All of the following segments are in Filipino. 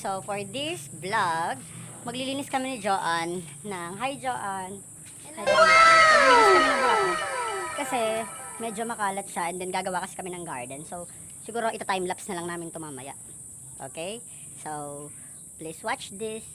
So, for this vlog, maglilinis kami ni Joanne ng, hi Joanne! Hi, Joanne. Maglilinis kami ng bako. Kasi, medyo makalat siya and then gagawa kasi kami ng garden. So, siguro ito time-lapse na lang namin ito mamaya. Okay? So, please watch this.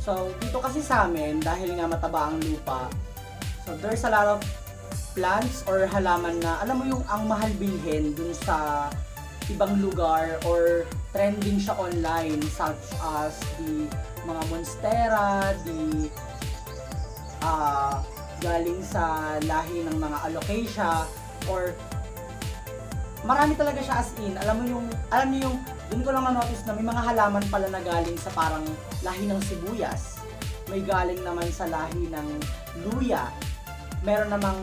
So, dito kasi sa amin, dahil nga mataba ang lupa, so there's a lot of plants or halaman na, alam mo yung ang mahal bilhin dun sa ibang lugar or trending siya online, such as the mga monstera, the galing sa lahi ng mga alocasia, or marami talaga siya as in, alam niyo yung, dun ko lang na-notice na may mga halaman pala na galing sa parang lahi ng sibuyas. May galing naman sa lahi ng luya. Meron namang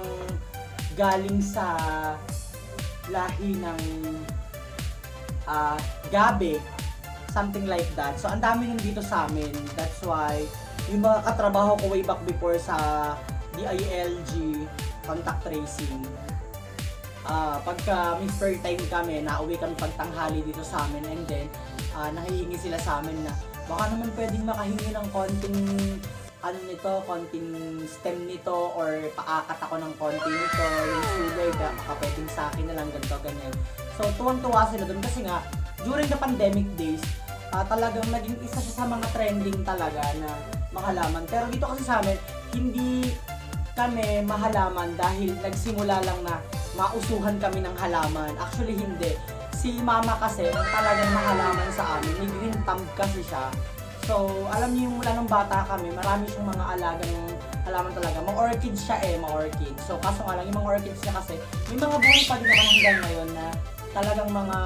galing sa lahi ng gabe. Something like that. So, ang dami nun dito sa amin. That's why, yung mga katrabaho ko way back before sa DILG contact tracing, pagka may spare time kami, nauwi kami pagtanghali dito sa amin, and then nahihingi sila sa amin na baka naman pwedeng makahingi ng konting ano nito, konting stem nito, or paakat ako ng konti nito, yung sugar, baka pwedeng sa akin na lang, ganito, ganyan. So, tuwang-tuwa sila doon kasi nga, during the pandemic days, talagang naging isa siya sa mga trending talaga na mahalaman. Pero dito kasi sa amin, hindi kami mahalaman dahil nagsimula lang na mausuhan kami ng halaman. Actually, hindi. Si mama kasi, talagang mahalaman sa amin. May green thumb kasi siya. So, alam niyo yung mula nung bata kami, marami siyang mga alagang halaman talaga. Mga orchids siya ma-orchid. So, kaso nga lang, yung mga orchids niya kasi, may mga buhay pa din naman hanggang ngayon na talagang mga,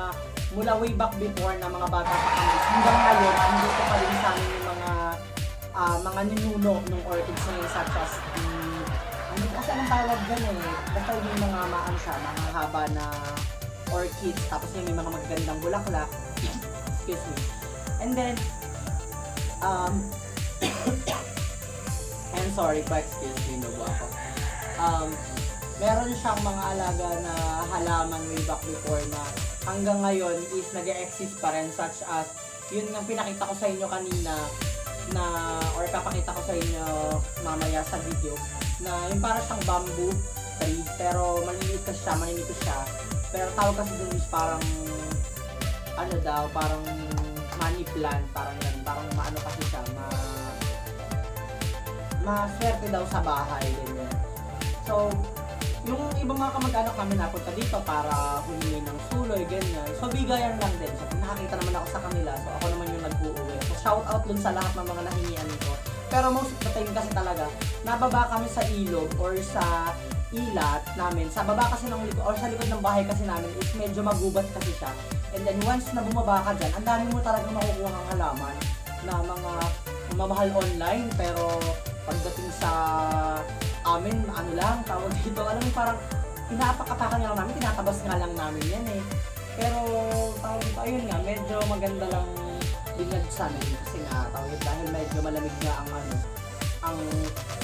mula way back before na mga bata pa kami. Hanggang ngayon, andito pa rin sa amin yung mga ninuno ng orchids na yun, such as kasi anong tawag dyan basta yung mga maan siya, mga haba na orchids, tapos yung may mga magagandang bulaklak. Excuse me. And then, I'm sorry po, excuse me, no ako. Meron siyang mga alaga na halaman way back before na hanggang ngayon is nag-exist pa rin, such as, yun nga pinakita ko sa inyo kanina, na, or papakita ko sa inyo mamaya sa video, na yung parang siyang bamboo tree, pero maliliit kasi siya, maninito siya. Pero tawag kasi dun is parang, ano daw, parang money plant, parang yan, parang maano kasi siya, maswerte daw sa bahay, ganyan. So, yung ibang mga kamag-anak namin napunta dito para humingi ng suloy, ganyan. So, bigayan lang din. So, nakakita naman ako sa kanila, so ako naman yung nag-uuwi. So, shout out dun sa lahat ng mga nahingian ko. Pero most of the time kasi talaga, nababa kami sa ilog or sa ilat namin. Sa baba kasi ng likod, or sa likod ng bahay kasi namin is medyo magubat kasi siya. And then once na bumaba ka dyan, ang dami mo talagang makukuha ng halaman na mga mamahal online. Pero pagdating sa amin, ano lang, tawag dito, alam mo parang inaapak-apakan nga lang namin, tinatabas nga lang namin yan Pero tawag dito, ayun nga, medyo maganda lang binag sa amin kasi nga tawag dahil medyo malamig nga ang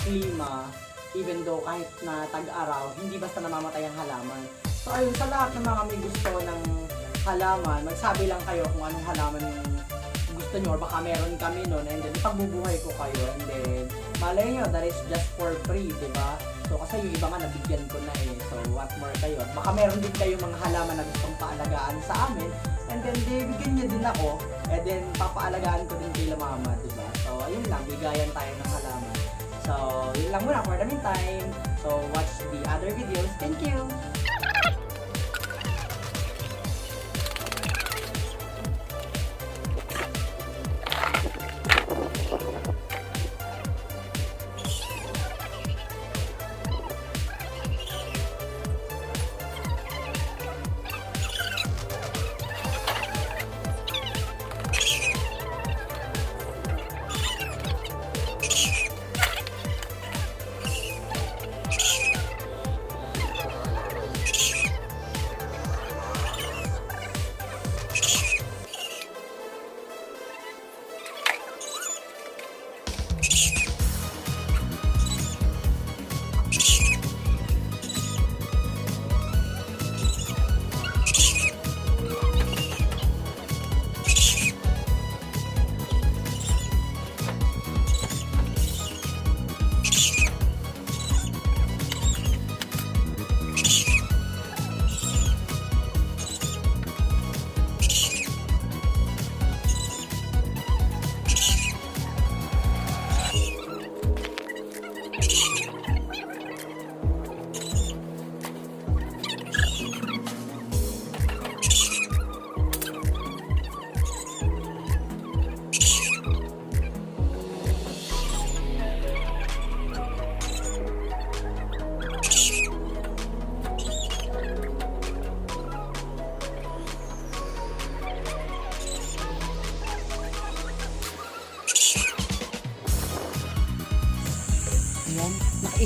klima, even though kahit na tag-araw, hindi basta namamatay ang halaman. So ayun, sa lahat ng mga may gusto ng halaman, magsabi lang kayo kung anong halaman yung gusto nyo, or baka meron kami nun, and then pagbubuhay ko kayo, and then malay nyo, that is just for free, diba? So kasi yung iba nga nabigyan ko na so what more kayo, baka meron din kayo mga halaman na gustong paalagaan sa amin, and then bigyan nyo din ako, and then papaalagaan ko din kay mama, diba? So ayun lang, bigayan tayo ng halaman. So yun lang muna for the meantime. So watch the other videos. Thank you!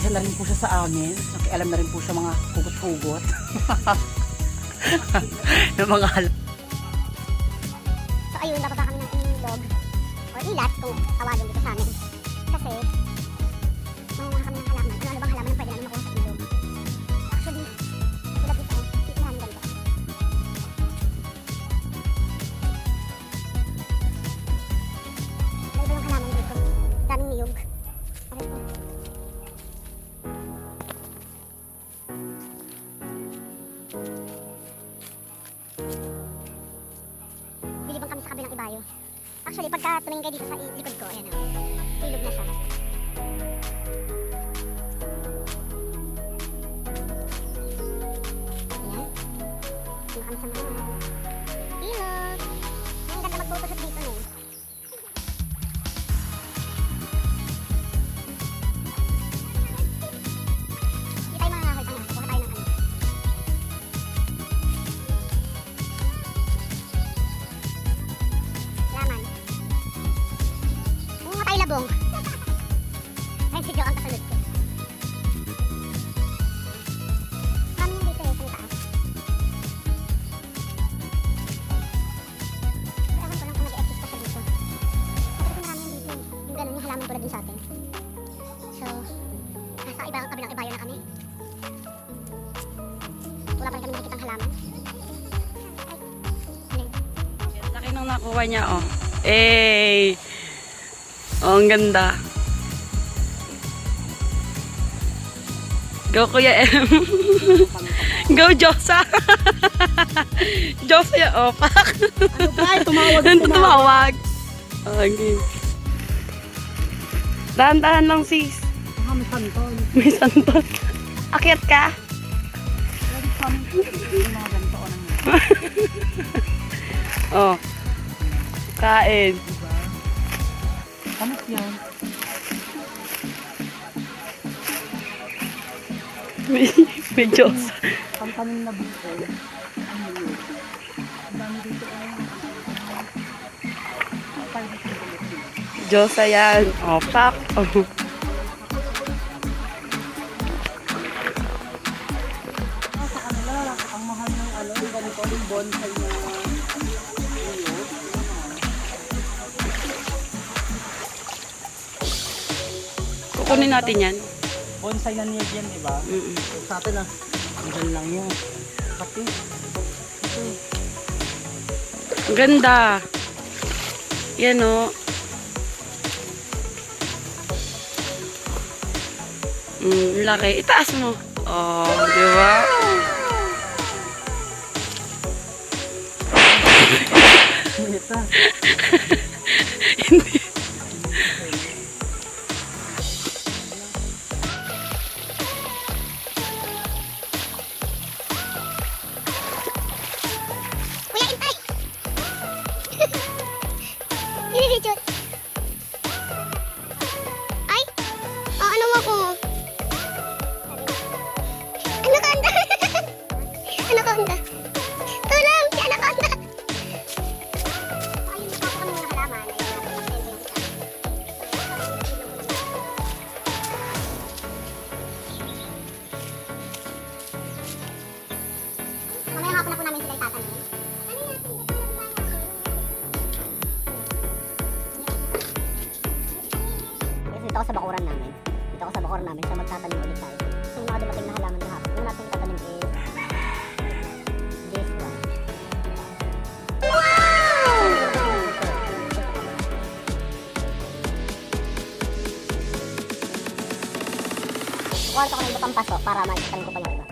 Isa na rin po siya sa amin. Nakialam na rin po siya mga hugot-hugot. ng mga So ayun, bababa kami ng ilog or ilat kung tawagin dito sa amin. Kasi mangunguha kami ng halaman. Ano bang halaman ang pwede namin makuha sa ilog? Actually, tulad dito, titihan ganito. May iba yung halaman dito. Daming niyog. Ano ito? Bilibang kami sa kabilang ibayo. Actually, pagka tumingin kayo dito sa likod ko, ayan o. Ilog na siya. Ayan. Dito kami sa mga ilog. Ang ganda magpupusot dito eh. Hindi tayo makakahit ang kuha tayo ng ano. Laman. Kung tayo labong. Ayun si Joe ang kasunod ko. Kami yung dito eh, sa taas. Pero ewan ko lang kung nag-exist pa siya dito. Kasi marami yung dito eh. Yung ganun, yung halaman tulad din sa atin. So, nasa ibang kabilang ibayo na kami. Wala pa rin kami nakikitang halaman. Ay, alin? Laki nang nakuha niya, oh. Eh. Oh, ang ganda. Go, Kuya M. Go, Josa. Josa yung opak. ano ba? Tumawag. Tumawag. Okay. Dahan-dahan lang, sis. May santol. May santot. Akyat ka. Yung mga ganito o nang Oh. Kain. Kamat yan. May Josa. Pangkanin na buko. Ano yun? Ang dami dito Josa yan. Opak. Oh. Sa kanila, ang mahal ng ano, yung ganito, yung bonsai na Kukunin natin yan. bonsai na niyog yan, di ba? So, sa atin andyan lang yun. Pati, Ang ganda. Yan, oh. Laki. Itaas mo. Oh, di ba? ita. Kuya, intay! Nire-reject. Ay! Ano ako? Anaconda! Anaconda! Tulong! Si Anaconda! Ayun, nakaka kami ng halaman. Mamaya hapon na po namin sila itatanungin. Ano yan? Kasi dito ako sa bakuran namin. Dito ako sa bakuran namin. So magtatanim ulit tayo. So yung mga dumating na halaman na hapon. Yung natin tatanim is this one. Kuha ko ng butang paso para makitanim ko pa yung iba.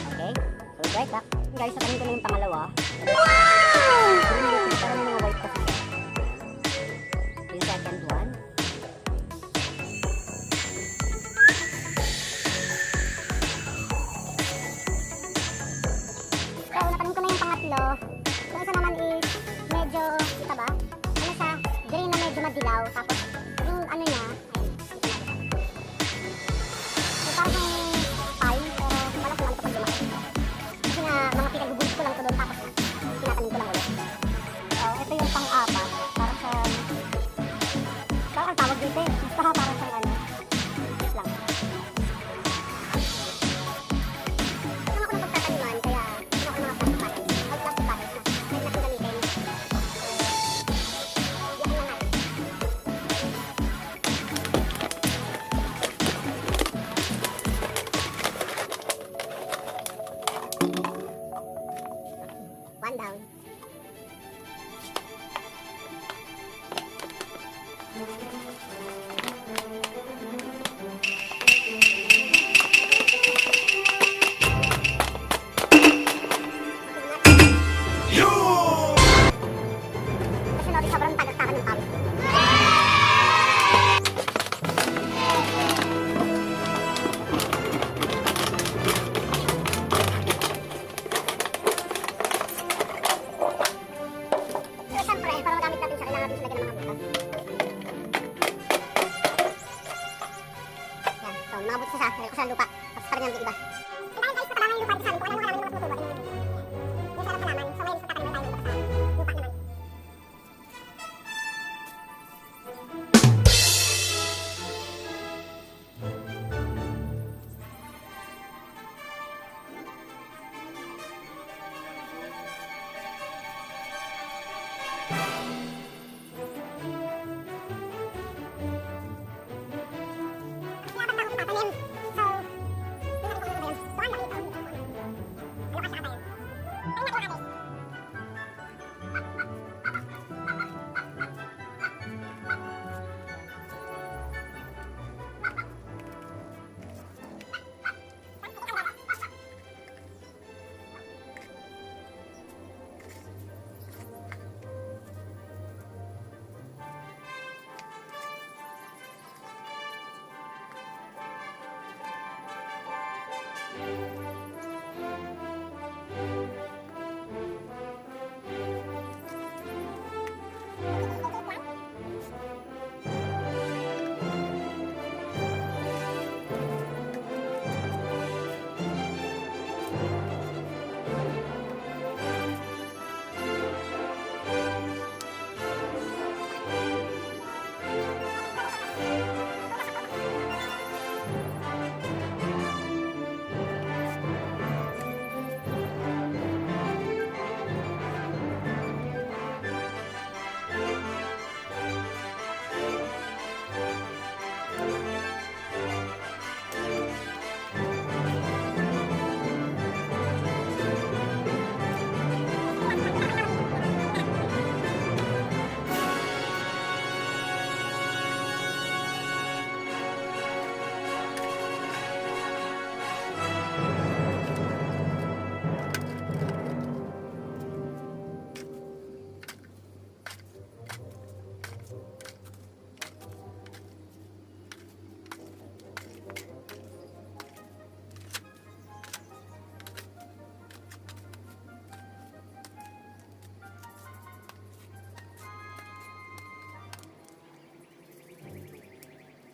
Okay? So right back. Guys, natanim ko na yung pangalawa. Parang yung mga white kasi. Yung second one. So, natanim ko na yung pangatlo. Yung isa naman is medyo, kita ba? Ano siya? Green na medyo madilaw. Tapos, yung ano niya, ayun, kita natin. So, parang pine, pero wala ko lang ito pag lumaki. Kasi nga, mga pinag-goods ko lang ito doon. Tapos, tinatanim ko lang ulit. So, ito yung pang-apat. Para sa... Parang ang tawag dito eh. Basta parang sa ano. Wait lang. down. Kasi natin sobrang tagak-takan ng pawis. So, siyempre, para magamit natin siya, kailangan natin siya lagyan ng mga butas. Yan. So, mga butas siya, nilagay ko siya ng lupa. Tapos pa rin yung iba. Dahil guys, patalaman yung lupa dito sa amin. Kung alam mo namin yung mga tumutubo. Yung sarap halaman. So, ngayon, tatanim tayo ng lupa sa lupa naman. Kaya banda ko tatanim. So, yun natin kung ano ba yun. Doon ba dito? Ano ka siya ba yun?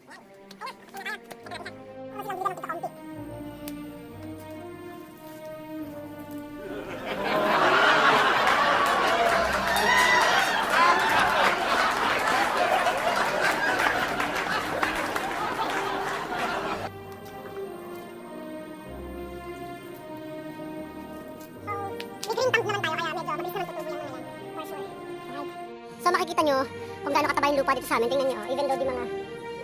Ay, nakuha natin. So makikita nyo kung gaano kataba yung lupa dito sa amin. Tingnan nyo, even though di mga...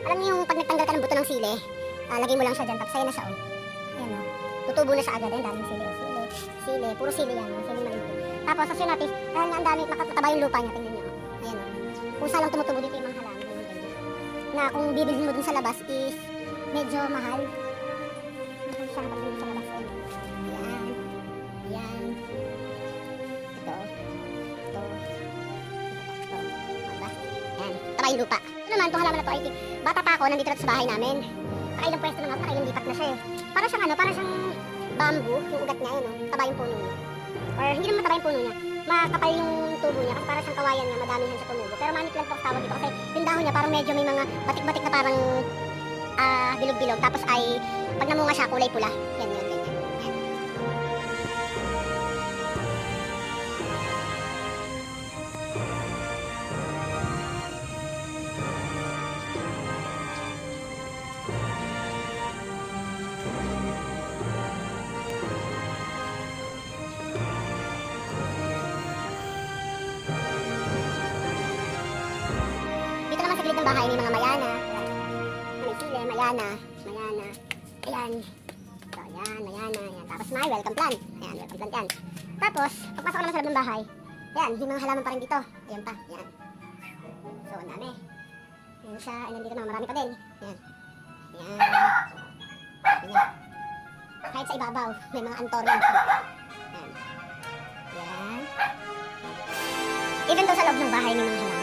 Alam nyo yung pag nagtanggal ka ng buto ng sili, lagay mo lang siya dyan, tapos ayan na siya, oh. Ayan, oh. Tutubo na siya agad. Ayan, daming sili, oh. Sili. Puro sili yan, oh. Sili maliit. Tapos, as yun natin, dahil nga ang dami, mataba yung lupa niya, tingnan nyo, oh. Ayan, oh. Kung saan lang tumutubo dito yung mga halaman. Na kung bibilhin mo dun sa labas is medyo mahal. Mahal siya kapag dun sa labas. Ayan. Ayan. Ito. Ayan, taba yung lupa. Ito naman, itong halaman na to ay bata pa ako, nandito na sa bahay namin. Nakailang pwesto na nga, nakailang lipat na siya eh. Para siyang para siyang bamboo, yung ugat niya, yun, taba yung puno niya. Or hindi naman mataba yung puno niya, makapal yung tubo niya, kasi para siyang kawayan niya, madamihan siya tumubo. Pero manik lang itong tawag dito, kasi yung dahon niya parang medyo may mga batik-batik na parang bilog-bilog. Tapos ay, pag namunga siya, kulay pula. Yan, ganyan. Ng bahay may mga mayana. May sili, mayana. Ayan. So, ayan, mayana. Ayan. Tapos Tapos may welcome plant. Ayan, welcome plant yan. Tapos, pagpasok ka naman sa loob ng bahay, yan, yung mga halaman pa rin dito. Ayan pa, yan. So, ang dami. Ayan siya, and then dito naman, marami pa din. Ayan. Ayan. Ayan. Kahit sa ibabaw, may mga antorium. Ayan. Ayan. Even though sa loob ng bahay, may mga halaman.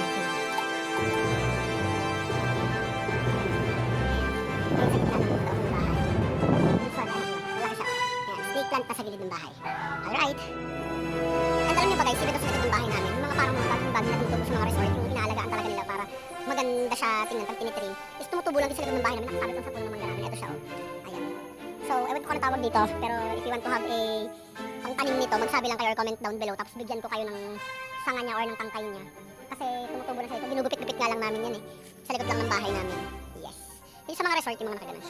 Snake plant pa sa gilid ng bahay. Alright. And alam niyo ba guys, even sa gilid ng bahay namin, yung mga parang mga bagong bagong natutulog sa mga resort, yung inaalagaan talaga nila para maganda siya tingnan pag tinitrim, is tumutubo lang din sa gilid ng bahay namin, nakasabit lang sa puno ng mangga namin. Ito siya, oh. Ayan. So, ewan ko kung ano tawag dito, pero if you want to have a pangtanim nito, magsabi lang kayo or comment down below, tapos bigyan ko kayo ng sanga niya or ng tangkay niya. Kasi tumutubo na siya ito, ginugupit-gupit nga lang namin yan eh. Sa likod lang ng bahay namin. Yes. Yung sa mga resort, yung mga nakaganan.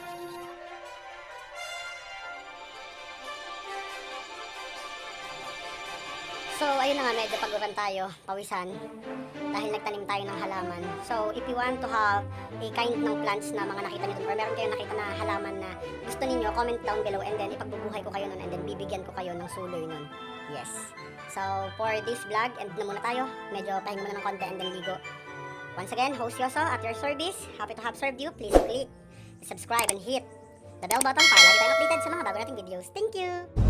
So, ayun na nga, medyo paguran tayo, pawisan, dahil nagtanim tayo ng halaman. So, if you want to have a kind ng plants na mga nakita nyo dun, or meron kayong nakita na halaman na gusto ninyo, comment down below, and then ipagbubuhay ko kayo nun, and then bibigyan ko kayo ng suloy nun. Yes. So, for this vlog, end na muna tayo. Medyo pahinga muna ng konti, and then ligo. Once again, host Yoso at your service. Happy to have served you. Please click the subscribe and hit the bell button para lagi tayong updated sa mga bago nating videos. Thank you!